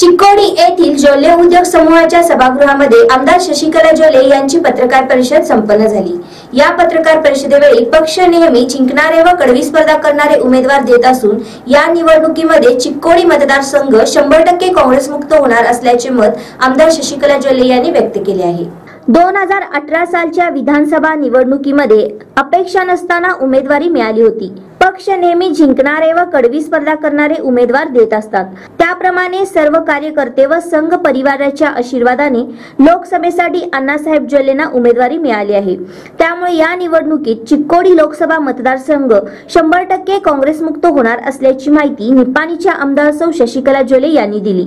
चिक्कोडी येथील जोल्ले उद्योग समूहाच्या सभागृहामध्ये आमदार शशिकला जोल्ले यांची पत्रकार परिषद संपन्न झाली। या पत्रकार परिषदेवेळी पक्ष नेहमी जिंकणारे व कडवी स्पर्धा करणारे उमेदवार देत असून या निवडणुकीमध्ये चिक्कोडी मतदारसंघ 100% काँग्रेसमुक्त होणार असल्याचे मत आमदार शशिकला जोल्ले यांनी व्यक्त केले आहे। 2018 सालच्या विधानसभा निवडणुकीमध्ये अपेक्षा नसताना उमेदवारी मिळाली होती। पक्ष नेहमी जिंकणारे व कडवी स्पर्धा करणारे उमेदवार देत असतात। त्याप्रमाणे सर्व कार्यकर्ते व संघ परिवाराच्या आशीर्वादाने लोकसभेसाठी अण्णासाहेब जोल्लेंना उमेदवारी मिळाली आहे। त्यामुळे या निवडणुकीत चिक्कोडी लोकसभा मतदारसंघ 100% काँग्रेसमुक्त होणार असल्याची माहिती निपाणीच्या आमदार सौ शशिकला जोल्ले यांनी दिली।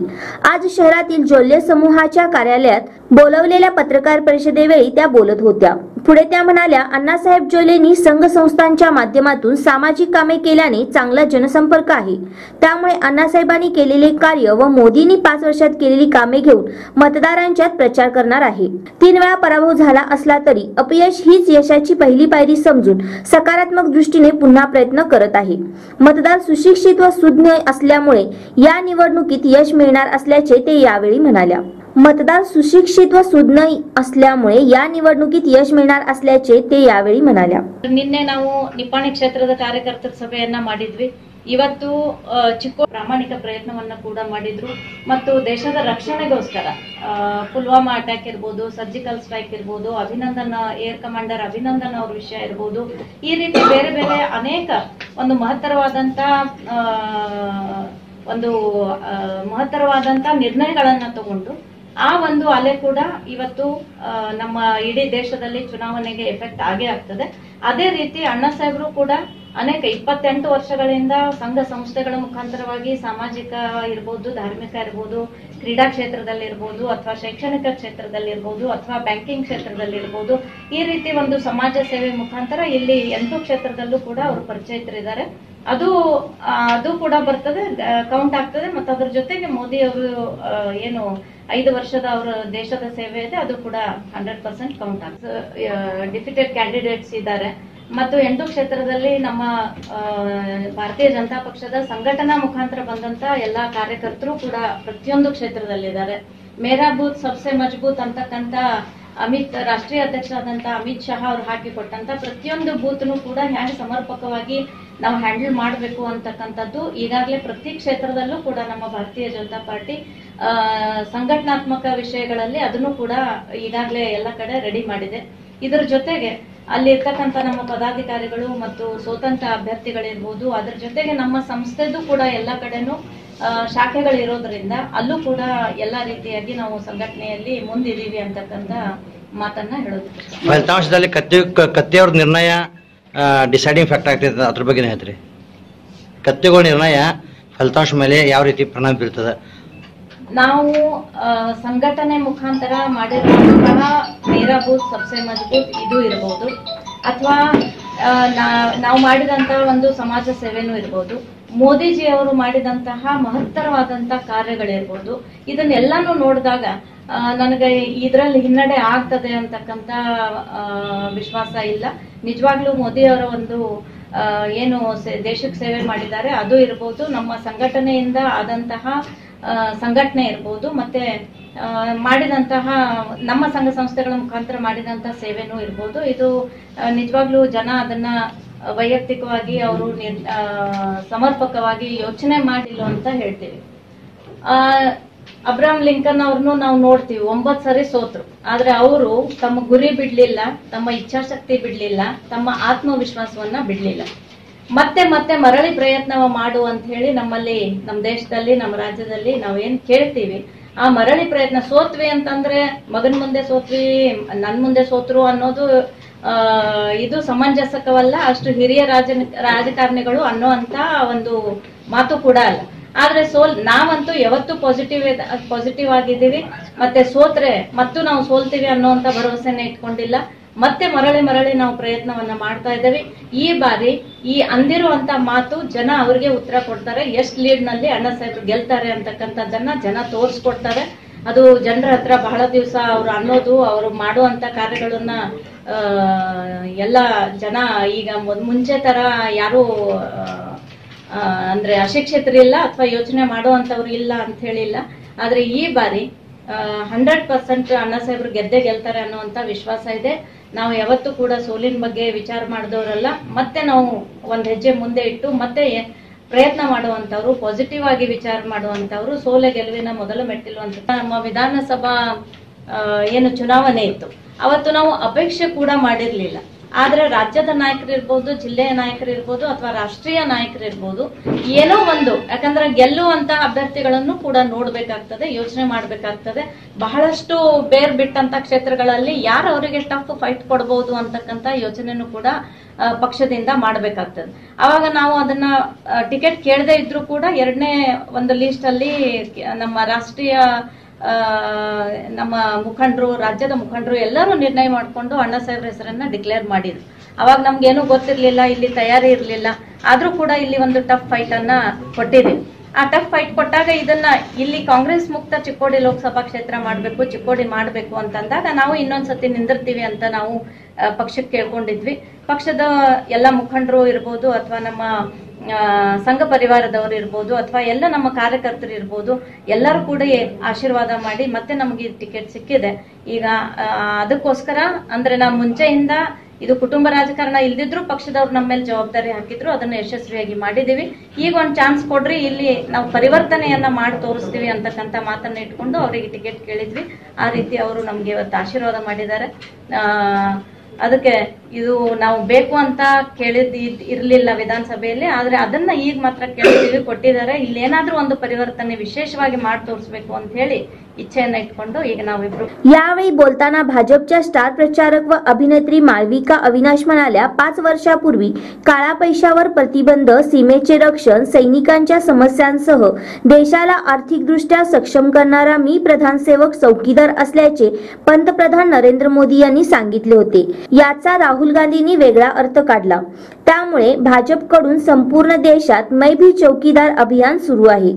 आज शहरातील जोल्ले समूहाच्या कार्यालयात बोलवलेल्या पत्रकार परिषदेवेळी त्या बोलत होत्या। पुढे त्या म्हणाल्या, अण्णासाहेब जोल्लेंनी संघ संस्थांच्या माध्यमातून सामाजिक कामे केल्याने चांगला जनसंपर्क आहे। त्यामुळे अण्णासाहेबांनी केलेले कार्य व मोदींनी 5 वर्षात केलेली कामे घेऊन मतदारांच्यात प्रचार करणार आहे। 3 वेळा पराभव झाला असला तरी अपयश हीच यशाची पहिली पायरी समजून सकारात्मक दृष्टीने पुन्हा प्रयत्न करत आहे। मतदार सुशिक्षित व सुज्ञ असल्यामुळे या निवडणुकीत यश मिळणार असल्याचे ते यावेळी म्हणाल्या। मतदार सुशिक्षित व सुज्ञ असल्यामुळे या निवडणुकीत यश मिळणार असल्याचे ते यावेळी म्हणाल्या। ನಿನ್ನೆ ನಾವು ನಿಪಾಣಿ ಕ್ಷೇತ್ರದ ಕಾರ್ಯಕರ್ತರ ಸಭೆಯನ್ನ ಮಾಡಿದ್ವಿ। ಇವತ್ತು ಚಿಕ್ಕೋಡಿ ಪ್ರಾಮಾಣಿಕ ಪ್ರಯತ್ನವನ್ನ ಕೂಡ ಮಾಡಿದ್ರು ಮತ್ತು ದೇಶದ ರಕ್ಷಣೆಗೋಸ್ಕರ ಪುಲ್ವಾಮಾ ಅಟ್ಯಾಕ್ ಇರಬಹುದು, ಸರ್ಜಿಕಲ್ ಸ್ಟ್ರೈಕ್ ಇರಬಹುದು, ಅಭಿನಂದನ್ ಏರ್ ಕಮಾಂಡರ್ ಅಭಿನಂದನ್ ಅವರ ವಿಷಯ ಇರಬಹುದು, ಈ ರೀತಿ ಬೇರೆ ಬೇರೆ ಅನೇಕ ಒಂದು ಮಹತ್ತರವಾದಂತ ನಿರ್ಣಯಗಳನ್ನ ತಗೊಂಡು ಆ ಒಂದು ಅಲೆ ಕೂಡ ಇವತ್ತು ನಮ್ಮ ಇಡೀ ದೇಶದಲ್ಲಿ ಚುನಾವಣೆಗೆ ಎಫೆಕ್ಟ್ ಆಗೇ ಆಗ್ತದೆ। ಅದೇ ರೀತಿ ಅಣ್ಣಾ ಸಾಹೇಬರು ಕೂಡ ಅನೇಕ 28 ವರ್ಷಗಳಿಂದ ಸಂಘ ಸಂಸ್ಥೆಗಳ ಮುಖಾಂತರವಾಗಿ ಸಾಮಾಜಿಕ ಇರಬಹುದು, ಧಾರ್ಮಿಕ ಇರಬಹುದು, ಕ್ರೀಡಾ ಕ್ಷೇತ್ರದಲ್ಲಿ ಇರಬಹುದು ಅಥವಾ ಶೈಕ್ಷಣಿಕ ಕ್ಷೇತ್ರದಲ್ಲಿ ಇರಬಹುದು ಅಥವಾ ಬ್ಯಾಂಕಿಂಗ್ ಕ್ಷೇತ್ರದಲ್ಲಿ ಇರಬಹುದು, ಈ ರೀತಿ ಒಂದು ಸಮಾಜ ಸೇವೆ ಮುಖಾಂತರ ಇಲ್ಲಿ 8 ಕ್ಷೇತ್ರದಲ್ಲೂ ಕೂಡ ಅವರು ಪರಿಚಯಿತರಿದ್ದಾರೆ। ಅದು ಕೂಡ ಬರ್ತದೆ, ಕೌಂಟ್ ಆಗ್ತದೆ ಮತ್ತು ಅದರ ಜೊತೆಗೆ ಮೋದಿ ಅವರು ಏನು 5 ವರ್ಷದ ಅವರ ದೇಶದ ಸೇವೆ ಇದೆ ಅದು ಕೂಡ 100% ಕೌಂಟ್ ಆಗ್ತದೆ। ಡಿಫಿಟೆಡ್ ಕ್ಯಾಂಡಿಡೇಟ್ಸ್ ಇದ್ದಾರೆ ಮತ್ತು 8 ಕ್ಷೇತ್ರದಲ್ಲಿ ನಮ್ಮ ಭಾರತೀಯ ಜನತಾ ಪಕ್ಷದ ಸಂಘಟನಾ ಮುಖಾಂತರ ಬಂದಂತ ಎಲ್ಲಾ ಕಾರ್ಯಕರ್ತರು ಕೂಡ ಪ್ರತಿಯೊಂದು ಕ್ಷೇತ್ರದಲ್ಲಿದ್ದಾರೆ। ಮೇರಾ ಬೂತ್ ಸಬ್ಸೆ ಮಜಬೂತ್ ಅಂತಕ್ಕಂತ ರಾಷ್ಟ್ರೀಯ ಅಧ್ಯಕ್ಷರಾದಂತಹ ಅಮಿತ್ ಶಾ ಅವರು ಹಾಕಿಕೊಟ್ಟಂತ ಪ್ರತಿಯೊಂದು ಬೂತ್ನು ಕೂಡ ಹ್ಯಾಂಗ್ ಸಮರ್ಪಕವಾಗಿ ನಾವು ಹ್ಯಾಂಡಲ್ ಮಾಡಬೇಕು ಅಂತಕ್ಕಂಥದ್ದು ಈಗಾಗಲೇ ಪ್ರತಿ ಕ್ಷೇತ್ರದಲ್ಲೂ ಕೂಡ ನಮ್ಮ ಭಾರತೀಯ ಜನತಾ ಪಾರ್ಟಿ ಸಂಘಟನಾತ್ಮಕ ವಿಷಯಗಳಲ್ಲಿ ಅದನ್ನು ಕೂಡ ಈಗಾಗಲೇ ಎಲ್ಲ ಕಡೆ ರೆಡಿ ಮಾಡಿದೆ। ಇದರ ಜೊತೆಗೆ ಅಲ್ಲಿ ಇರ್ತಕ್ಕಂಥ ನಮ್ಮ ಪದಾಧಿಕಾರಿಗಳು ಮತ್ತು ಸ್ವತಂತ್ರ ಅಭ್ಯರ್ಥಿಗಳಿರ್ಬೋದು, ಅದರ ಜೊತೆಗೆ ನಮ್ಮ ಸಂಸ್ಥೆದು ಕೂಡ ಎಲ್ಲ ಕಡೆನೂ ಶಾಖೆಗಳಿರೋದ್ರಿಂದ ಅಲ್ಲೂ ಕೂಡ ಎಲ್ಲಾ ರೀತಿಯಾಗಿ ನಾವು ಸಂಘಟನೆಯಲ್ಲಿ ಮುಂದಿದೀವಿ ಅಂತಕ್ಕಂಥ ಮಾತನ್ನ ಹೇಳೋದು। ಫಲಿತಾಂಶದಲ್ಲಿ ಕತ್ತೆಯವ್ರ ನಿರ್ಣಯ ಡಿಸೈಡಿಂಗ್ ಫ್ಯಾಕ್ಟರ್ ಆಗ್ತದೆ, ಅದ್ರ ಬಗ್ಗೆ ಹೇಳ್ತೀರಿ? ಕತ್ತೆಗಳ ನಿರ್ಣಯ ಫಲಿತಾಂಶ ಮೇಲೆ ಯಾವ ರೀತಿ ಪರಿಣಾಮ ಬೀರ್ತದೆ? ನಾವು ಸಂಘಟನೆ ಮುಖಾಂತರ ಮಾಡಿರುವಂತಹ ಮೇರಾ ಬೂತ್ ಸಬ್ಸೆ ಮಜಬೂತ್ ಇದು ಇರಬಹುದು ಅಥವಾ ನಾವು ಮಾಡಿದಂತಹ ಒಂದು ಸಮಾಜ ಸೇವೆನೂ ಇರಬಹುದು, ಮೋದಿಜಿ ಅವರು ಮಾಡಿದಂತಹ ಮಹತ್ತರವಾದಂತಹ ಕಾರ್ಯಗಳಿರ್ಬೋದು, ಇದನ್ನೆಲ್ಲಾನು ನೋಡಿದಾಗ ನನಗೆ ಇದರಲ್ಲಿ ಹಿನ್ನಡೆ ಆಗ್ತದೆ ಅಂತಕ್ಕಂತ ವಿಶ್ವಾಸ ಇಲ್ಲ। ನಿಜವಾಗ್ಲೂ ಮೋದಿ ಅವರ ಒಂದು ಏನು ದೇಶಕ್ಕೆ ಸೇವೆ ಮಾಡಿದ್ದಾರೆ ಅದು ಇರಬಹುದು, ನಮ್ಮ ಸಂಘಟನೆಯಿಂದ ಆದಂತಹ ಸಂಘಟನೆ ಇರಬಹುದು, ಮತ್ತೆ ಮಾಡಿದಂತಹ ನಮ್ಮ ಸಂಘ ಸಂಸ್ಥೆಗಳ ಮುಖಾಂತರ ಮಾಡಿದಂತಹ ಸೇವೆನೂ ಇರಬಹುದು। ಇದು ನಿಜವಾಗ್ಲೂ ಜನ ಅದನ್ನ ವೈಯಕ್ತಿಕವಾಗಿ ಅವರು ಸಮರ್ಪಕವಾಗಿ ಯೋಚನೆ ಮಾಡಿಲ್ಲ ಅಂತ ಹೇಳ್ತೀವಿ। ಅಬ್ರಹಾಂ ಲಿಂಕನ್ ಅವ್ರನ್ನು ನಾವು ನೋಡ್ತೀವಿ, 9 ಸರಿ ಸೋತ್ರು, ಆದ್ರೆ ಅವರು ತಮ್ಮ ಗುರಿ ಬಿಡ್ಲಿಲ್ಲ, ತಮ್ಮ ಇಚ್ಛಾಶಕ್ತಿ ಬಿಡ್ಲಿಲ್ಲ, ತಮ್ಮ ಆತ್ಮವಿಶ್ವಾಸವನ್ನ ಬಿಡ್ಲಿಲ್ಲ, ಮತ್ತೆ ಮರಳಿ ಪ್ರಯತ್ನ ಮಾಡು ಅಂತ ಹೇಳಿ ನಮ್ಮಲ್ಲಿ ನಮ್ಮ ದೇಶದಲ್ಲಿ ನಮ್ಮ ರಾಜ್ಯದಲ್ಲಿ ನಾವೇನ್ ಕೇಳ್ತೀವಿ ಆ ಮರಳಿ ಪ್ರಯತ್ನ ಸೋತ್ವಿ ಅಂತಂದ್ರೆ ಮಗನ್ ಮುಂದೆ ಸೋತ್ವಿ ನನ್ ಮುಂದೆ ಸೋತ್ರು ಅನ್ನೋದು ಇದು ಸಮಂಜಸಕವಲ್ಲ, ಅಷ್ಟು ಹಿರಿಯ ರಾಜಕಾರಣಿಗಳು ಅನ್ನೋಂತ ಒಂದು ಮಾತು ಕೂಡ ಅಲ್ಲ। ಆದ್ರೆ ನಾವಂತೂ ಯಾವತ್ತೂ ಪಾಸಿಟಿವ್ ಆಗಿದ್ದೀವಿ, ಮತ್ತೆ ಸೋತ್ರೆ ಮತ್ತು ನಾವು ಸೋಲ್ತೀವಿ ಅನ್ನೋಂತ ಭರವಸೆನ ಇಟ್ಕೊಂಡಿಲ್ಲ, ಮತ್ತೆ ಮರಳಿ ನಾವು ಪ್ರಯತ್ನವನ್ನ ಮಾಡ್ತಾ ಇದ್ದೇವೆ। ಈ ಬಾರಿ ಈ ಅಂದಿರುವಂತ ಮಾತು ಜನ ಅವ್ರಿಗೆ ಉತ್ತರ ಕೊಡ್ತಾರೆ, ಎಷ್ಟು ಲೀಡ್ ನಲ್ಲಿ ಅಣ್ಣಾ ಸಾಹೇಬ್ರು ಗೆಲ್ತಾರೆ ಅಂತಕ್ಕಂಥದ್ದನ್ನ ಜನ ತೋರಿಸ್ಕೊಡ್ತಾರೆ। ಅದು ಜನರ ಹತ್ರ ಬಹಳ ದಿವಸ ಅವ್ರು ಅನ್ನೋದು ಅವರು ಮಾಡುವಂತ ಕಾರ್ಯಗಳನ್ನ ಎಲ್ಲ ಜನ ಈಗ ಮುಂಚೆ ತರ ಯಾರು ಅಂದ್ರೆ ಅಶಿಕ್ಷಿತರಿಲ್ಲ ಅಥವಾ ಯೋಚನೆ ಮಾಡುವಂತವ್ರು ಇಲ್ಲ ಅಂತ ಹೇಳಿಲ್ಲ, ಆದ್ರೆ ಈ ಬಾರಿ 100% ಅಣ್ಣಾ ಸಾಹೇಬ್ರು ಗೆದ್ದೇ ಗೆಲ್ತಾರೆ ಅನ್ನುವಂತ ವಿಶ್ವಾಸ ಇದೆ. ನಾವು ಯಾವತ್ತೂ ಕೂಡ ಸೋಲಿನ ಬಗ್ಗೆ ವಿಚಾರ ಮಾಡಿದವರಲ್ಲ. ಮತ್ತೆ ನಾವು ಒಂದ್ ಹೆಜ್ಜೆ ಮುಂದೆ ಇಟ್ಟು ಮತ್ತೆ ಪ್ರಯತ್ನ ಮಾಡುವಂತವ್ರು, ಪಾಸಿಟಿವ್ ಆಗಿ ವಿಚಾರ ಮಾಡುವಂತವ್ರು, ಸೋಲೆ ಗೆಲುವಿನ ಮೊದಲ ಮೆಟ್ಟಿಲು ಅಂತ. ನಮ್ಮ ವಿಧಾನಸಭಾ ಏನು ಚುನಾವಣೆ ಇತ್ತು ಅವತ್ತು ನಾವು ಅಪೇಕ್ಷೆ ಕೂಡ ಮಾಡಿರ್ಲಿಲ್ಲ. ಆದ್ರೆ ರಾಜ್ಯದ ನಾಯಕರಿರ್ಬೋದು, ಜಿಲ್ಲೆಯ ನಾಯಕರಿರ್ಬೋದು ಅಥವಾ ರಾಷ್ಟ್ರೀಯ ನಾಯಕರಿರ್ಬೋದು, ಏನೋ ಒಂದು, ಯಾಕಂದ್ರೆ ಗೆಲ್ಲುವಂತ ಅಭ್ಯರ್ಥಿಗಳನ್ನು ಕೂಡ ನೋಡ್ಬೇಕಾಗ್ತದೆ, ಯೋಚನೆ ಮಾಡ್ಬೇಕಾಗ್ತದೆ. ಬಹಳಷ್ಟು ಬೇರ್ ಬಿಟ್ಟಂತ ಕ್ಷೇತ್ರಗಳಲ್ಲಿ ಯಾರು ಅವರಿಗೆ ಟಫ್ ಫೈಟ್ ಕೊಡಬಹುದು ಅಂತಕ್ಕಂತ ಯೋಚನೆನೂ ಕೂಡ ಪಕ್ಷದಿಂದ ಮಾಡ್ಬೇಕಾಗ್ತದೆ. ಅವಾಗ ನಾವು ಅದನ್ನ ಟಿಕೆಟ್ ಕೇಳದೆ ಇದ್ರು ಕೂಡ ಎರಡನೇ ಒಂದು ಲೀಸ್ಟ್ ಅಲ್ಲಿ ನಮ್ಮ ರಾಷ್ಟ್ರೀಯ ನಮ್ಮ ಮುಖಂಡರು, ರಾಜ್ಯದ ಮುಖಂಡರು ಎಲ್ಲರೂ ನಿರ್ಣಯ ಮಾಡಿಕೊಂಡು ಅಣ್ಣಾ ಸಾಹೇಬ್ರ ಹೆಸರನ್ನ ಡಿಕ್ಲೇರ್ ಮಾಡಿದ್ರು. ಅವಾಗ ನಮ್ಗೇನು ಗೊತ್ತಿರ್ಲಿಲ್ಲ, ಇಲ್ಲಿ ತಯಾರಿ ಇರ್ಲಿಲ್ಲ. ಆದ್ರೂ ಕೂಡ ಇಲ್ಲಿ ಒಂದು ಟಫ್ ಫೈಟ್ ಅನ್ನ ಕೊಟ್ಟಿದ್ದೀವಿ. ಆ ಟಫ್ ಫೈಟ್ ಕೊಟ್ಟಾಗ ಇದನ್ನ ಇಲ್ಲಿ ಕಾಂಗ್ರೆಸ್ ಮುಕ್ತ ಚಿಕ್ಕೋಡಿ ಲೋಕಸಭಾ ಕ್ಷೇತ್ರ ಮಾಡ್ಬೇಕು, ಚಿಕ್ಕೋಡಿ ಮಾಡ್ಬೇಕು ಅಂತಂದಾಗ ನಾವು ಇನ್ನೊಂದ್ಸತಿ ನಿಂದಿರ್ತೀವಿ ಅಂತ ನಾವು ಪಕ್ಷಕ್ಕೆ ಕೇಳ್ಕೊಂಡಿದ್ವಿ. ಪಕ್ಷದ ಎಲ್ಲ ಮುಖಂಡರು ಇರ್ಬೋದು ಅಥವಾ ನಮ್ಮ ಸಂಘ ಪರಿವಾರದವರು ಇರ್ಬೋದು ಅಥವಾ ಎಲ್ಲ ನಮ್ಮ ಕಾರ್ಯಕರ್ತರು ಇರ್ಬೋದು, ಎಲ್ಲರೂ ಕೂಡ ಆಶೀರ್ವಾದ ಮಾಡಿ ಮತ್ತೆ ನಮಗೆ ಟಿಕೆಟ್ ಸಿಕ್ಕಿದೆ. ಈಗ ಅದಕ್ಕೋಸ್ಕರ ಅಂದ್ರೆ ನಾವು ಮುಂಚೆಯಿಂದ ಇದು ಕುಟುಂಬ ರಾಜಕಾರಣ ಇಲ್ದಿದ್ರು ಪಕ್ಷದವ್ರು ನಮ್ಮ ಮೇಲೆ ಜವಾಬ್ದಾರಿ ಹಾಕಿದ್ರು, ಅದನ್ನ ಯಶಸ್ವಿಯಾಗಿ ಮಾಡಿದೀವಿ. ಈಗ ಒಂದ್ ಚಾನ್ಸ್ ಕೊಡ್ರಿ, ಇಲ್ಲಿ ನಾವು ಪರಿವರ್ತನೆಯನ್ನ ಮಾಡಿ ತೋರಿಸ್ತೀವಿ ಅಂತಕ್ಕಂಥ ಮಾತನ್ನ ಇಟ್ಕೊಂಡು ಅವರಿಗೆ ಟಿಕೆಟ್ ಕೇಳಿದ್ವಿ. ಆ ರೀತಿ ಅವರು ನಮ್ಗೆ ಇವತ್ತು ಆಶೀರ್ವಾದ ಮಾಡಿದ್ದಾರೆ. ಅದಕ್ಕೆ ಇದು ನಾವು ಬೇಕು ಅಂತ ಕೇಳಿದ್ ಇರ್ಲಿಲ್ಲ ವಿಧಾನಸಭೆಯಲ್ಲಿ, ಆದ್ರೆ ಅದನ್ನ ಈಗ ಮಾತ್ರ ಕೇಳಿದೀವಿ, ಕೊಟ್ಟಿದ್ದಾರೆ. ಇಲ್ಲಿ ಏನಾದ್ರೂ ಒಂದು परिवर्तन विशेषವಾಗಿ ಮಾಡಿ ತೋರಿಸಬೇಕು ಅಂತ ಹೇಳಿ इच्छेनं इट्ಕೊಂಡು ಈಗ नाविब्रू. यावेळी बोलताना भाजपच्या स्टार प्रचारक व अभिनेत्री मालविका अविनाश म्हणाल्या, 5 वर्षापूर्वी काळा पैशावर प्रतिबंध, सीमेचे रक्षण, सैनिकांच्या समस्यांसह देशाला आर्थिकदृष्ट्या सक्षम करणारा मी प्रधानसेवक चौकीदार असल्याचे पंतप्रधान नरेंद्र मोदी यांनी सांगितले होते. याचा राहुल गांधींनी वेगळा अर्थ काढला. त्यामुळे भाजपकडून संपूर्ण देशात मैं भी चौकीदार अभियान सुरू आहे.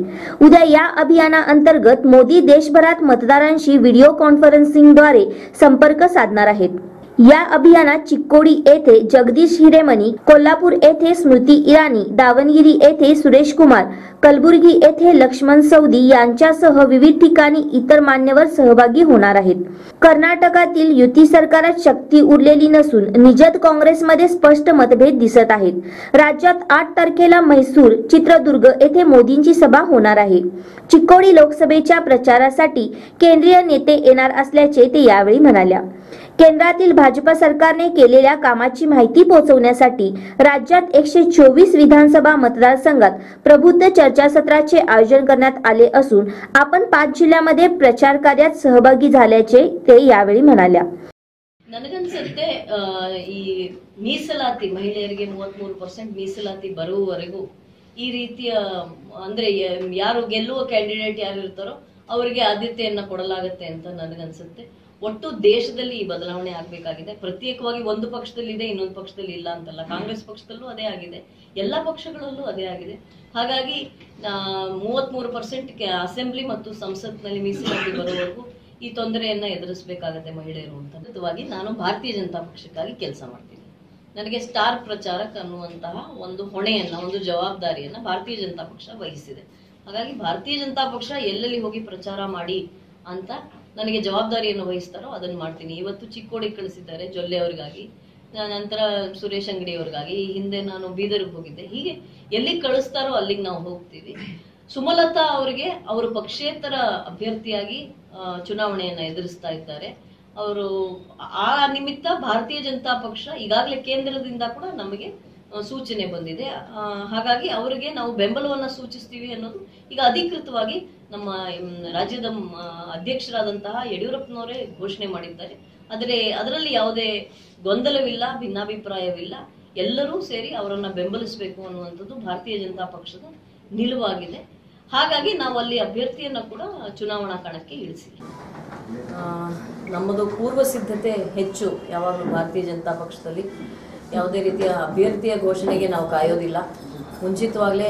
उद्या या अभियानाअंतर्गत मोदी देशभरात मतदारांशी व्हिडिओ कॉन्फरन्सिंगद्वारे संपर्क साधणार आहेत. या अभियानात चिक्कोडी येथे जगदीश हिरेमनी, कोल्हापूर येथे स्मृती इराणी, दावणगिरी येथे सुरेश कुमार, कलबुर्गी येथे लक्ष्मण सौदी यांच्यासह विविध ठिकाणी इतर मान्यवर सहभागी होणार आहेत. कर्नाटकातील युती सरकारात शक्ती उरलेली नसून निजत काँग्रेसमध्ये स्पष्ट मतभेद दिसत आहेत. राज्यात 8 तारखेला म्हैसूर, चित्रदुर्ग येथे मोदींची सभा होणार आहे. चिक्कोडी लोकसभेच्या प्रचारासाठी केंद्रीय नेते येणार असल्याचे ते यावेळी म्हणाल्या. केंद्रातील भाजप सरकारने केलेल्या कामाची माहिती पोहोचवण्यासाठी राज्यात 124 विधानसभा मतदारसंघात प्रबुद्ध चर्चासत्राचे आयोजन करण्यात आले असून आपण 5 जिल्ह्यांमध्ये प्रचार कार्यात सहभागी झाल्याचे ते यावेळी म्हणाल्या. ನನಗನ್ಸುತ್ತೆ ಈ ಮೀಸಲಾತಿ ಮಹಿಳೆಯರಿಗೆ 33% ಮೀಸಲಾತಿ ಬರುವವರೆಗೂ ಈ ರೀತಿಯ ಅಂದ್ರೆ ಯಾರು ಗೆಲ್ಲುವ ಕ್ಯಾಂಡಿಡೇಟ್ ಯಾರು ಇರ್ತಾರೋ ಅವರಿಗೆ ಆದ್ಯತೆಯನ್ನ ಕೊಡಲಾಗುತ್ತೆ ಅಂತ ನನಗನ್ಸುತ್ತೆ. ಒಟ್ಟು ದೇಶದಲ್ಲಿ ಈ ಬದಲಾವಣೆ ಆಗ್ಬೇಕಾಗಿದೆ. ಪ್ರತ್ಯೇಕವಾಗಿ ಒಂದು ಪಕ್ಷದಲ್ಲಿ ಇದೆ, ಇನ್ನೊಂದು ಪಕ್ಷದಲ್ಲಿ ಇಲ್ಲ ಅಂತಲ್ಲ. ಕಾಂಗ್ರೆಸ್ ಪಕ್ಷದಲ್ಲೂ ಅದೇ ಆಗಿದೆ, ಎಲ್ಲಾ ಪಕ್ಷಗಳಲ್ಲೂ ಅದೇ ಆಗಿದೆ. ಹಾಗಾಗಿ 33% ಅಸೆಂಬ್ಲಿ ಮತ್ತು ಸಂಸತ್ನಲ್ಲಿ ಮೀಸಲಾತಿ ಬರುವವರೆಗೂ ಈ ತೊಂದರೆಯನ್ನ ಎದುರಿಸಬೇಕಾಗತ್ತೆ ಮಹಿಳೆಯರು ಅಂತ. ನಾನು ಭಾರತೀಯ ಜನತಾ ಪಕ್ಷಕ್ಕಾಗಿ ಕೆಲಸ ಮಾಡ್ತೀನಿ. ನನಗೆ ಸ್ಟಾರ್ ಪ್ರಚಾರಕ್ ಅನ್ನುವಂತಹ ಒಂದು ಹೊಣೆಯನ್ನ, ಒಂದು ಜವಾಬ್ದಾರಿಯನ್ನ ಭಾರತೀಯ ಜನತಾ ಪಕ್ಷ ವಹಿಸಿದೆ. ಹಾಗಾಗಿ ಭಾರತೀಯ ಜನತಾ ಪಕ್ಷ ಎಲ್ಲೆಲ್ಲಿ ಹೋಗಿ ಪ್ರಚಾರ ಮಾಡಿ ಅಂತ ನನಗೆ ಜವಾಬ್ದಾರಿಯನ್ನು ವಹಿಸ್ತಾರೋ ಅದನ್ನ ಮಾಡ್ತೀನಿ. ಇವತ್ತು ಚಿಕ್ಕೋಡಿ ಕಳಿಸಿದ್ದಾರೆ ಜೊಲ್ಲೆ ಅವರಿಗಾಗಿ, ನಂತರ ಸುರೇಶ್ ಅಂಗಡಿ ಅವರಿಗಾಗಿ, ಹಿಂದೆ ನಾನು ಬೀದರ್ಗೆ ಹೋಗಿದ್ದೆ. ಹೀಗೆ ಎಲ್ಲಿ ಕಳಿಸ್ತಾರೋ ಅಲ್ಲಿಗೆ ನಾವು ಹೋಗ್ತೀವಿ. ಸುಮಲತಾ ಅವರಿಗೆ ಅವರು ಪಕ್ಷೇತರ ಅಭ್ಯರ್ಥಿಯಾಗಿ ಚುನಾವಣೆಯನ್ನ ಎದುರಿಸ್ತಾ ಇದ್ದಾರೆ. ಅವರು ಆ ನಿಮಿತ್ತ ಭಾರತೀಯ ಜನತಾ ಪಕ್ಷ ಈಗಾಗಲೇ ಕೇಂದ್ರದಿಂದ ಕೂಡ ನಮಗೆ ಸೂಚನೆ ಬಂದಿದೆ. ಹಾಗಾಗಿ ಅವರಿಗೆ ನಾವು ಬೆಂಬಲವನ್ನ ಸೂಚಿಸ್ತೀವಿ ಅನ್ನೋದು ಈಗ ಅಧಿಕೃತವಾಗಿ ನಮ್ಮ ರಾಜ್ಯದ ಅಧ್ಯಕ್ಷರಾದಂತಹ ಯಡಿಯೂರಪ್ಪನವರೇ ಘೋಷಣೆ ಮಾಡಿದ್ದಾರೆ. ಆದರೆ ಅದರಲ್ಲಿ ಯಾವುದೇ ಗೊಂದಲವಿಲ್ಲ, ಭಿನ್ನಾಭಿಪ್ರಾಯವಿಲ್ಲ. ಎಲ್ಲರೂ ಸೇರಿ ಅವರನ್ನ ಬೆಂಬಲಿಸಬೇಕು ಅನ್ನುವಂಥದ್ದು ಭಾರತೀಯ ಜನತಾ ಪಕ್ಷದ ನಿಲುವಾಗಿದೆ. ಹಾಗಾಗಿ ನಾವು ಅಲ್ಲಿ ಅಭ್ಯರ್ಥಿಯನ್ನ ಕೂಡ ಚುನಾವಣಾ ಕಣಕ್ಕೆ ಇಳಿಸಿಲ್ಲ. ನಮ್ಮದು ಪೂರ್ವ ಸಿದ್ಧತೆ ಹೆಚ್ಚು. ಯಾವಾಗಲೂ ಭಾರತೀಯ ಜನತಾ ಪಕ್ಷದಲ್ಲಿ ಯಾವುದೇ ರೀತಿಯ ಅಭ್ಯರ್ಥಿಯ ಘೋಷಣೆಗೆ ನಾವು ಕಾಯೋದಿಲ್ಲ. ಮುಂಚಿತವಾಗಲೇ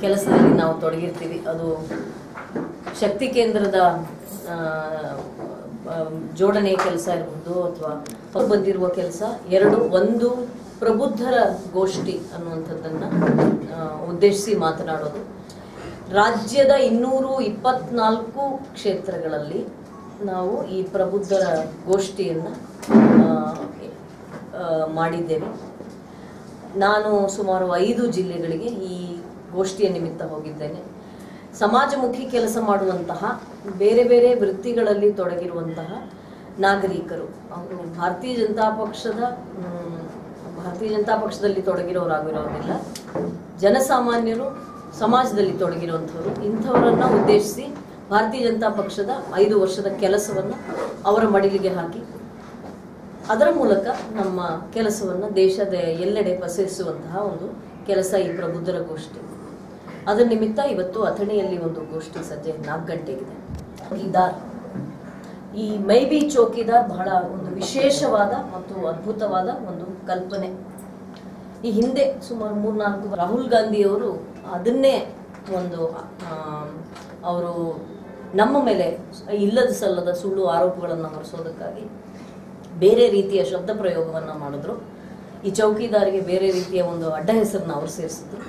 ಕೆಲಸದಲ್ಲಿ ನಾವು ತೊಡಗಿರ್ತೀವಿ. ಅದು ಶಕ್ತಿ ಕೇಂದ್ರದ ಜೋಡಣೆ ಕೆಲಸ ಇರಬಹುದು ಅಥವಾ ಬಂದಿರುವ ಕೆಲಸ. ಒಂದು ಪ್ರಬುದ್ಧರ ಗೋಷ್ಠಿ ಅನ್ನುವಂಥದ್ದನ್ನು ಉದ್ದೇಶಿಸಿ ಮಾತನಾಡೋದು. ರಾಜ್ಯದ 224 ಕ್ಷೇತ್ರಗಳಲ್ಲಿ ನಾವು ಈ ಪ್ರಬುದ್ಧರ ಗೋಷ್ಠಿಯನ್ನು ಮಾಡಿದ್ದೇವೆ. ನಾನು ಸುಮಾರು 5 ಜಿಲ್ಲೆಗಳಿಗೆ ಈ ಗೋಷ್ಠಿಯ ನಿಮಿತ್ತ ಹೋಗಿದ್ದೇನೆ. ಸಮಾಜಮುಖಿ ಕೆಲಸ ಮಾಡುವಂತಹ ಬೇರೆ ಬೇರೆ ವೃತ್ತಿಗಳಲ್ಲಿ ತೊಡಗಿರುವಂತಹ ನಾಗರಿಕರು, ಅವರು ಭಾರತೀಯ ಜನತಾ ಪಕ್ಷದಲ್ಲಿ ತೊಡಗಿರೋರಾಗಿರೋದಿಲ್ಲ, ಜನಸಾಮಾನ್ಯರು, ಸಮಾಜದಲ್ಲಿ ತೊಡಗಿರುವಂಥವ್ರು, ಇಂಥವರನ್ನ ಉದ್ದೇಶಿಸಿ ಭಾರತೀಯ ಜನತಾ ಪಕ್ಷದ 5 ವರ್ಷದ ಕೆಲಸವನ್ನು ಅವರ ಮಡಿಲಿಗೆ ಹಾಕಿ ಅದರ ಮೂಲಕ ನಮ್ಮ ಕೆಲಸವನ್ನು ದೇಶದ ಎಲ್ಲೆಡೆ ಪಸರಿಸುವಂತಹ ಒಂದು ಕೆಲಸ ಈ ಪ್ರಬುದ್ಧರ ಗೋಷ್ಠಿ. ಅದರ ನಿಮಿತ್ತ ಇವತ್ತು ಅಥಣಿಯಲ್ಲಿ ಒಂದು ಗೋಷ್ಠಿ ಸಂಜೆ 4 ಗಂಟೆಗಿದೆ. ಈ ಮೈ ಬಿ ಚೌಕಿದಾರ್ ಬಹಳ ಒಂದು ವಿಶೇಷವಾದ ಮತ್ತು ಅದ್ಭುತವಾದ ಒಂದು ಕಲ್ಪನೆ. ಈ ಹಿಂದೆ ಸುಮಾರು 3-4 ರಾಹುಲ್ ಗಾಂಧಿಯವರು ಅದನ್ನೇ ಒಂದು ಅವರು ನಮ್ಮ ಮೇಲೆ ಇಲ್ಲದ ಸಲ್ಲದ ಸುಳ್ಳು ಆರೋಪಗಳನ್ನು ಹೊರಿಸೋದಕ್ಕಾಗಿ ಬೇರೆ ರೀತಿಯ ಶಬ್ದ ಪ್ರಯೋಗವನ್ನು ಮಾಡಿದ್ರು. ಈ ಚೌಕಿದಾರಿಗೆ ಬೇರೆ ರೀತಿಯ ಒಂದು ಅಡ್ಡ ಹೆಸರನ್ನ ಅವರು ಸೇರಿಸಿದ್ರು.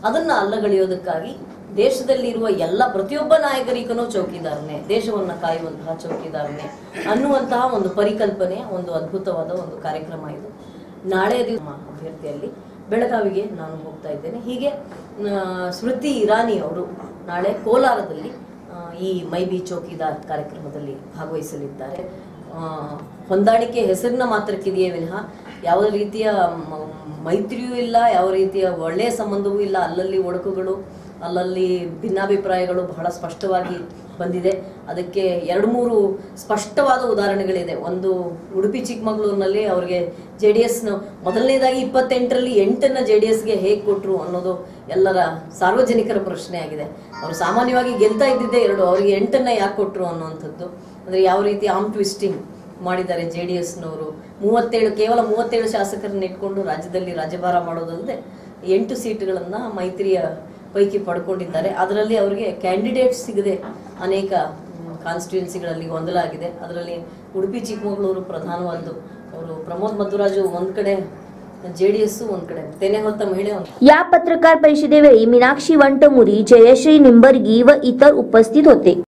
ಅದನ್ನು ಅಲ್ಲಗಳೆಯೋದಕ್ಕಾಗಿ ದೇಶದಲ್ಲಿರುವ ಎಲ್ಲ ಪ್ರತಿಯೊಬ್ಬ ನಾಯಕರಿಗೂ ಚೌಕಿದಾರನೇ, ದೇಶವನ್ನು ಕಾಯುವಂತಹ ಚೌಕಿದಾರನೇ ಅನ್ನುವಂತಹ ಒಂದು ಪರಿಕಲ್ಪನೆಯ ಒಂದು ಅದ್ಭುತವಾದ ಒಂದು ಕಾರ್ಯಕ್ರಮ ಇದು. ನಾಳೆ ಅಭ್ಯರ್ಥಿಯಲ್ಲಿ ಬೆಳಗಾವಿಗೆ ನಾನು ಹೋಗ್ತಾ ಇದ್ದೇನೆ. ಹೀಗೆ ಸ್ಮೃತಿ ಇರಾನಿ ಅವರು ನಾಳೆ ಕೋಲಾರದಲ್ಲಿ ಈ ಮೈ ಬಿ ಚೌಕಿದಾರ್ ಕಾರ್ಯಕ್ರಮದಲ್ಲಿ ಭಾಗವಹಿಸಲಿದ್ದಾರೆ. ಹೊಂದಾಣಿಕೆ ಹೆಸರಿನ ಮಾತ್ರಕ್ಕಿದೆಯೇ ವಿನಃ ಯಾವ ರೀತಿಯ ಮೈತ್ರಿಯೂ ಇಲ್ಲ, ಯಾವ ರೀತಿಯ ಒಳ್ಳೆಯ ಸಂಬಂಧವೂ ಇಲ್ಲ. ಅಲ್ಲಲ್ಲಿ ಒಡಕುಗಳು, ಅಲ್ಲಲ್ಲಿ ಭಿನ್ನಾಭಿಪ್ರಾಯಗಳು ಬಹಳ ಸ್ಪಷ್ಟವಾಗಿ ಬಂದಿದೆ. ಅದಕ್ಕೆ 2-3 ಸ್ಪಷ್ಟವಾದ ಉದಾಹರಣೆಗಳಿದೆ. ಒಂದು ಉಡುಪಿ ಚಿಕ್ಕಮಗಳೂರಿನಲ್ಲಿ ಅವರಿಗೆ JDS ಮೊದಲನೇದಾಗಿ 28ರಲ್ಲಿ 8ನ್ನ JDSಗೆ ಹೇಗೆ ಕೊಟ್ಟರು ಅನ್ನೋದು ಎಲ್ಲರ ಸಾರ್ವಜನಿಕರ ಪ್ರಶ್ನೆ ಆಗಿದೆ. ಅವರು ಸಾಮಾನ್ಯವಾಗಿ ಗೆಲ್ತಾ ಇದ್ದಿದ್ದೇ 2, ಅವರಿಗೆ 8ನ್ನ ಯಾಕೆ ಕೊಟ್ಟರು ಅನ್ನುವಂಥದ್ದು. ಅಂದರೆ ಯಾವ ರೀತಿ ಆರ್ಮ್ ಟ್ವಿಸ್ಟಿಂಗ್ ಮಾಡಿದ್ದಾರೆ JDSನವರು. ಕೇವಲ 37 ಶಾಸಕರನ್ನ ಇಟ್ಕೊಂಡು ರಾಜ್ಯದಲ್ಲಿ ರಾಜ್ಯಭಾರ ಮಾಡೋದಲ್ಲದೆ 8 ಸೀಟುಗಳನ್ನು ಮೈತ್ರಿಯ ಪೈಕಿ ಪಡ್ಕೊಂಡಿದ್ದಾರೆ. ಅದರಲ್ಲಿ ಅವರಿಗೆ ಕ್ಯಾಂಡಿಡೇಟ್ ಸಿಗದೆ ಅನೇಕ ಕಾನ್ಸ್ಟಿಟ್ಯೂನ್ಸಿಗಳಲ್ಲಿ ಗೊಂದಲ ಆಗಿದೆ. ಅದರಲ್ಲಿ ಉಡುಪಿ ಚಿಕ್ಕಮಗಳೂರು ಪ್ರಧಾನವಾದ್ದು. ಅವರು प्रमोद मधुराजू ಒಂದು ಕಡೆ, JDS ಒಂದು ಕಡೆ, तेने होता महिला. या पत्रकार परिषदेवेळी मीनाक्षी वंटमुरी, जयश्री निंबर्गी व इतर उपस्थित होते.